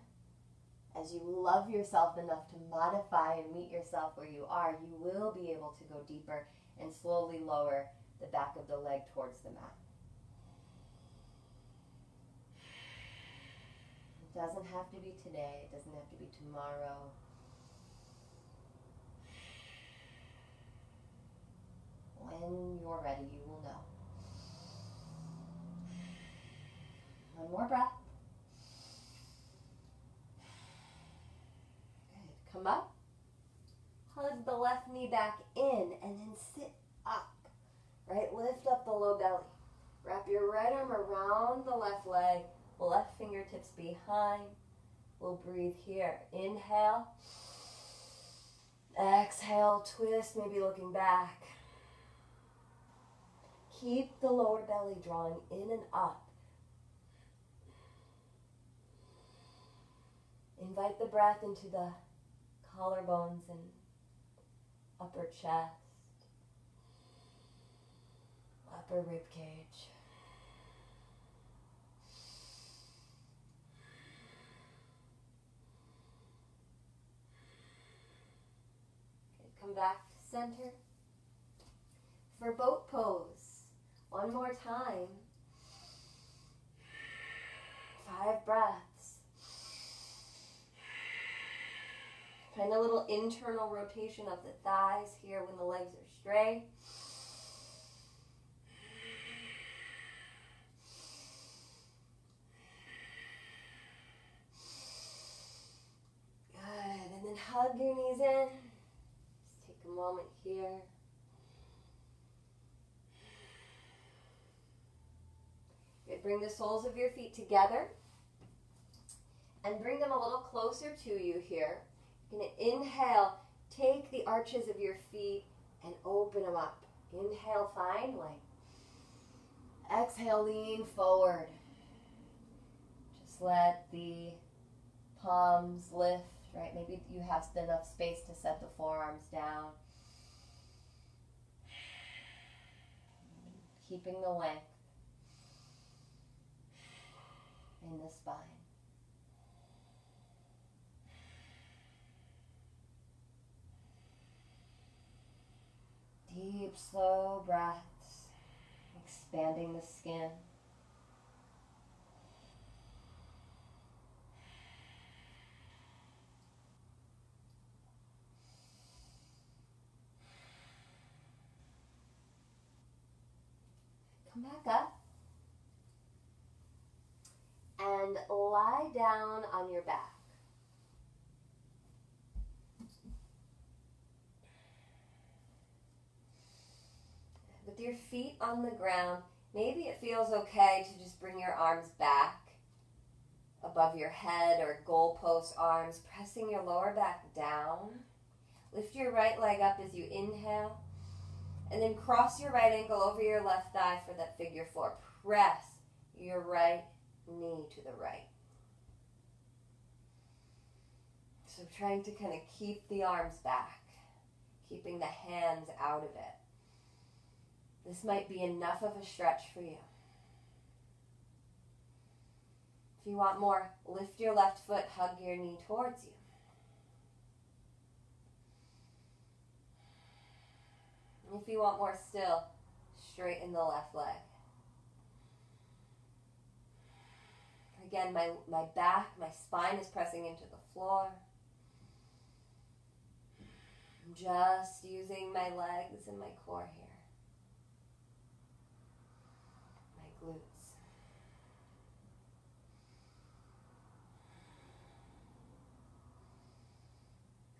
as you love yourself enough to modify and meet yourself where you are, you will be able to go deeper and slowly lower the back of the leg towards the mat. It doesn't have to be today. It doesn't have to be tomorrow. When you're ready, you will know. One more breath. Good. Come up. Hug the left knee back in and then sit up. Right? Lift up the low belly. Wrap your right arm around the left leg. Left fingertips behind. We'll breathe here. Inhale. Exhale. Twist, maybe looking back. Keep the lower belly drawing in and up. Invite the breath into the collarbones and upper chest, upper rib cage. Come back to center. For boat pose, one more time. 5 breaths. Find a little internal rotation of the thighs here when the legs are straight. Good, and then hug your knees in. Just take a moment here. Good, bring the soles of your feet together and bring them a little closer to you here. You're going to inhale, take the arches of your feet and open them up. Inhale, find length. Exhale, lean forward. Just let the palms lift, right? Maybe you have enough space to set the forearms down. Keeping the length in the spine. Deep, slow breaths, expanding the skin. Come back up and lie down on your back. With your feet on the ground, maybe it feels okay to just bring your arms back above your head or goalpost arms, pressing your lower back down. Lift your right leg up as you inhale, and then cross your right ankle over your left thigh for that figure 4. Press your right knee to the right. So trying to kind of keep the arms back, keeping the hands out of it. This might be enough of a stretch for you. If you want more, lift your left foot, hug your knee towards you. And if you want more still, straighten the left leg. Again, my back, my spine is pressing into the floor. I'm just using my legs and my core here. My glutes.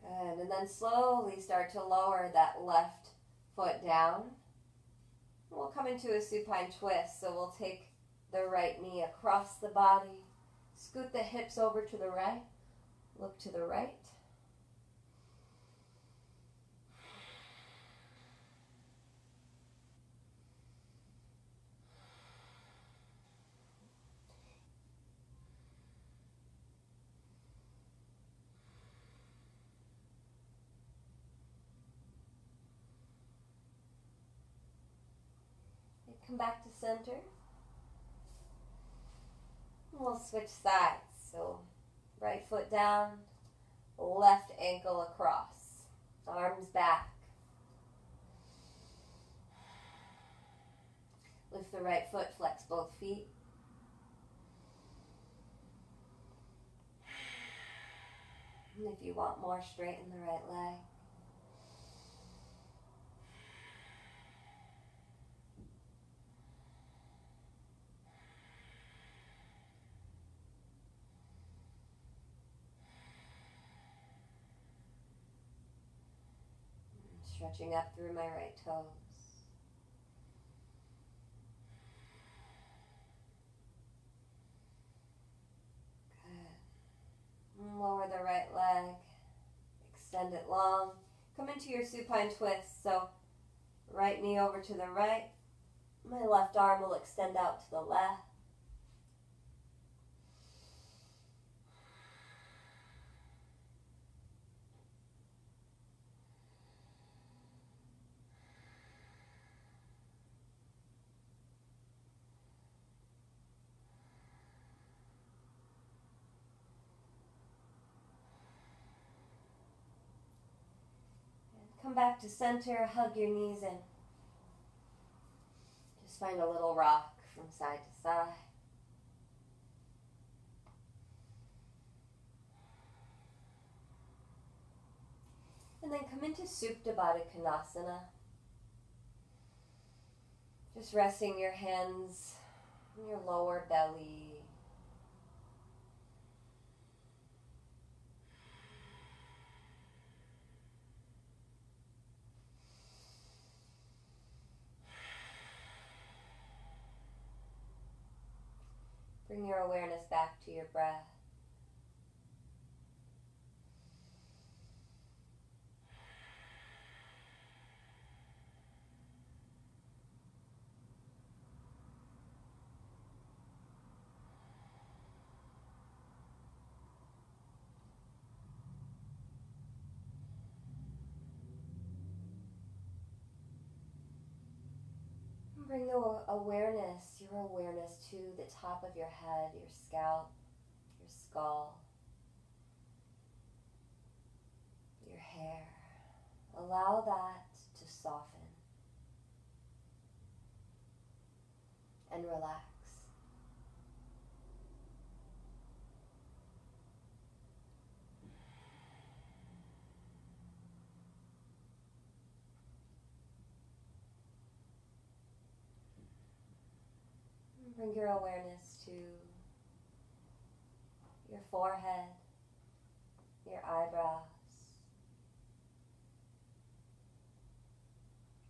Good, and then slowly start to lower that left foot down. We'll come into a supine twist, so we'll take the right knee across the body, scoot the hips over to the right, look to the right. Come back to center. We'll switch sides. So right foot down, left ankle across, arms back. Lift the right foot, flex both feet. And if you want more, straighten the right leg. Stretching up through my right toes. Good. And lower the right leg. Extend it long. Come into your supine twist. So right knee over to the right. My left arm will extend out to the left. Come Come back to center, hug your knees in. Just find a little rock from side to side. And then come into Supta Baddha Konasana. Just resting your hands on your lower belly. Bring your awareness back to your breath. Bring your awareness to the top of your head, your scalp, your skull, your hair. Allow that to soften and relax. Bring your awareness to your forehead, your eyebrows,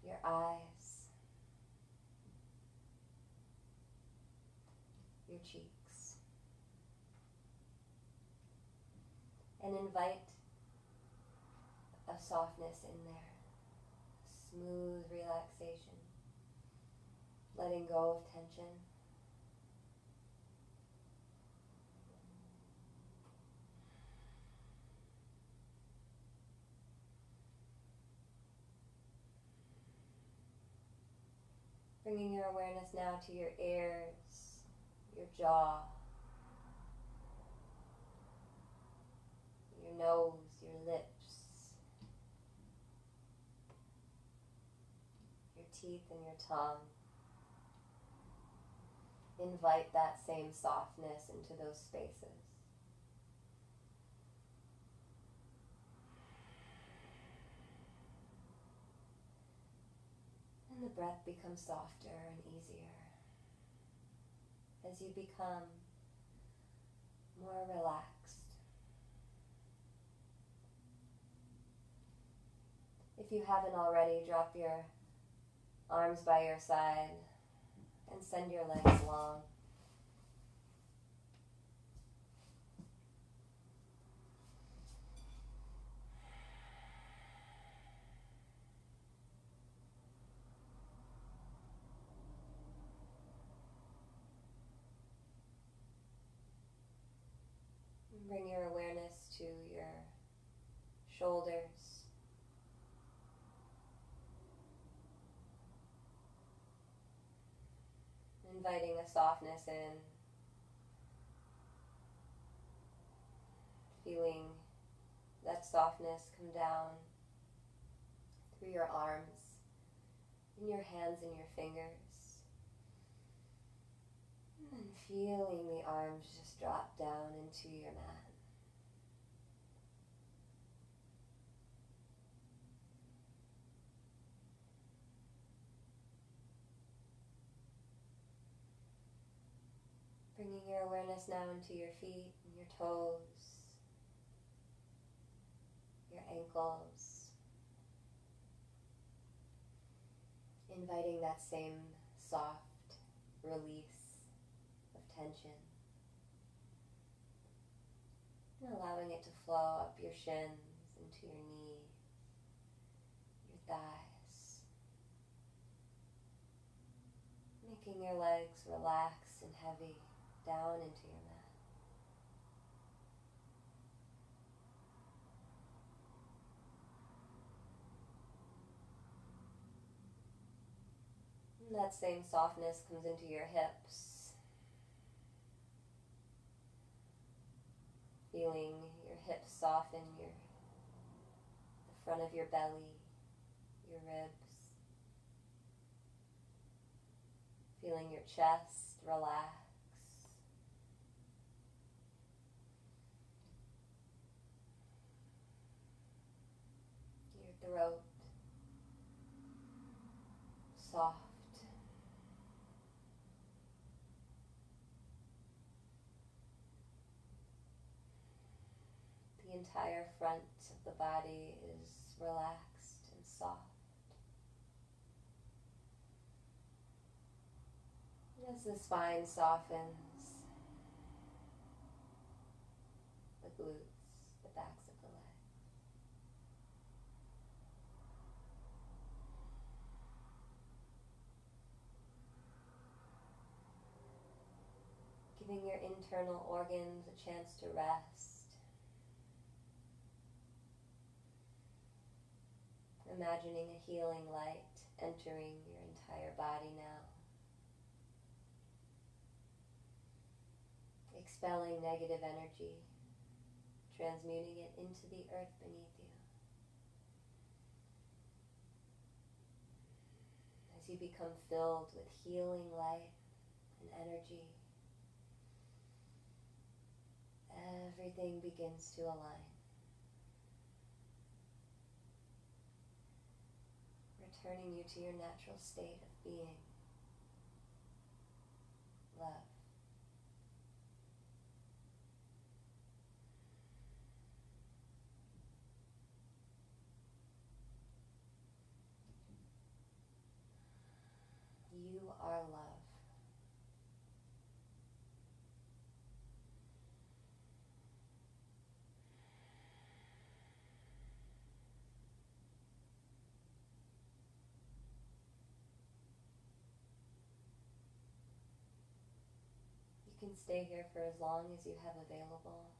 your eyes, your cheeks. And invite a softness in there, a smooth relaxation, letting go of tension. Bringing your awareness now to your ears, your jaw, your nose, your lips, your teeth and your tongue. Invite that same softness into those spaces. And the breath becomes softer and easier as you become more relaxed. If you haven't already, drop your arms by your side and send your legs long. Bring your awareness to your shoulders, inviting a softness in, feeling that softness come down through your arms, in your hands and your fingers, and then feeling the arms just drop down into your mat. Bringing your awareness now into your feet and your toes, your ankles. Inviting that same soft release of tension. And allowing it to flow up your shins, into your knee, your thighs. Making your legs relaxed and heavy down into your mat. And that same softness comes into your hips. Feeling your hips soften, the front of your belly, your ribs. Feeling your chest relax. Your throat soft. The entire front of the body is relaxed and soft. As the spine softens, the glutes, the backs of the legs. Giving your internal organs a chance to rest. Imagining a healing light entering your entire body now. Expelling negative energy, transmuting it into the earth beneath you. As you become filled with healing light and energy, everything begins to align. Returning you to your natural state of being, love. You are love. You can stay here for as long as you have available.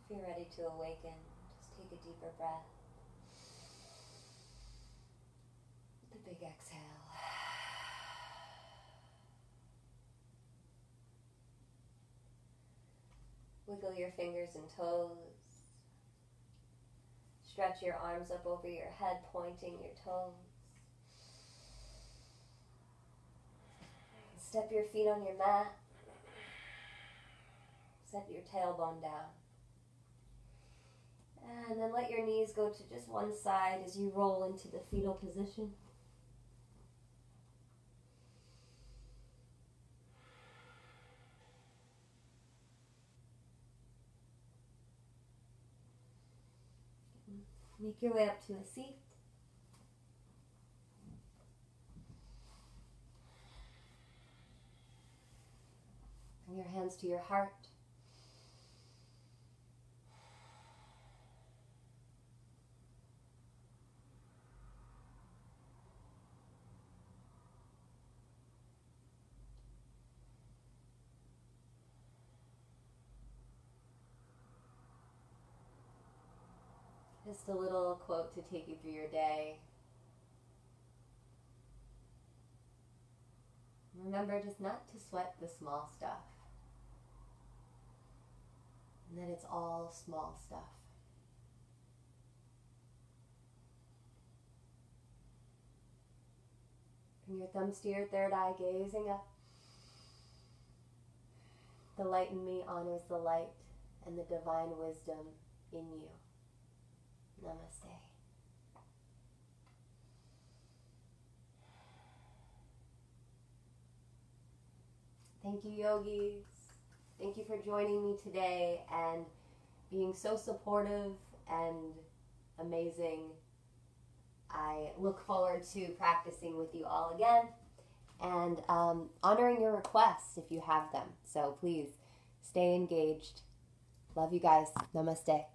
If you're ready to awaken, just take a deeper breath. With a big exhale. Wiggle your fingers and toes. Stretch your arms up over your head, pointing your toes. Step your feet on your mat. Set your tailbone down. And then let your knees go to just one side as you roll into the fetal position. Make your way up to a seat. Bring your hands to your heart. Just a little quote to take you through your day. Remember just not to sweat the small stuff. And that it's all small stuff. Bring your thumbs to your third eye, gazing up. The light in me honors the light and the divine wisdom in you. Namaste. Thank you, yogis. Thank you for joining me today and being so supportive and amazing. I look forward to practicing with you all again and honoring your requests if you have them. So please stay engaged. Love you guys. Namaste.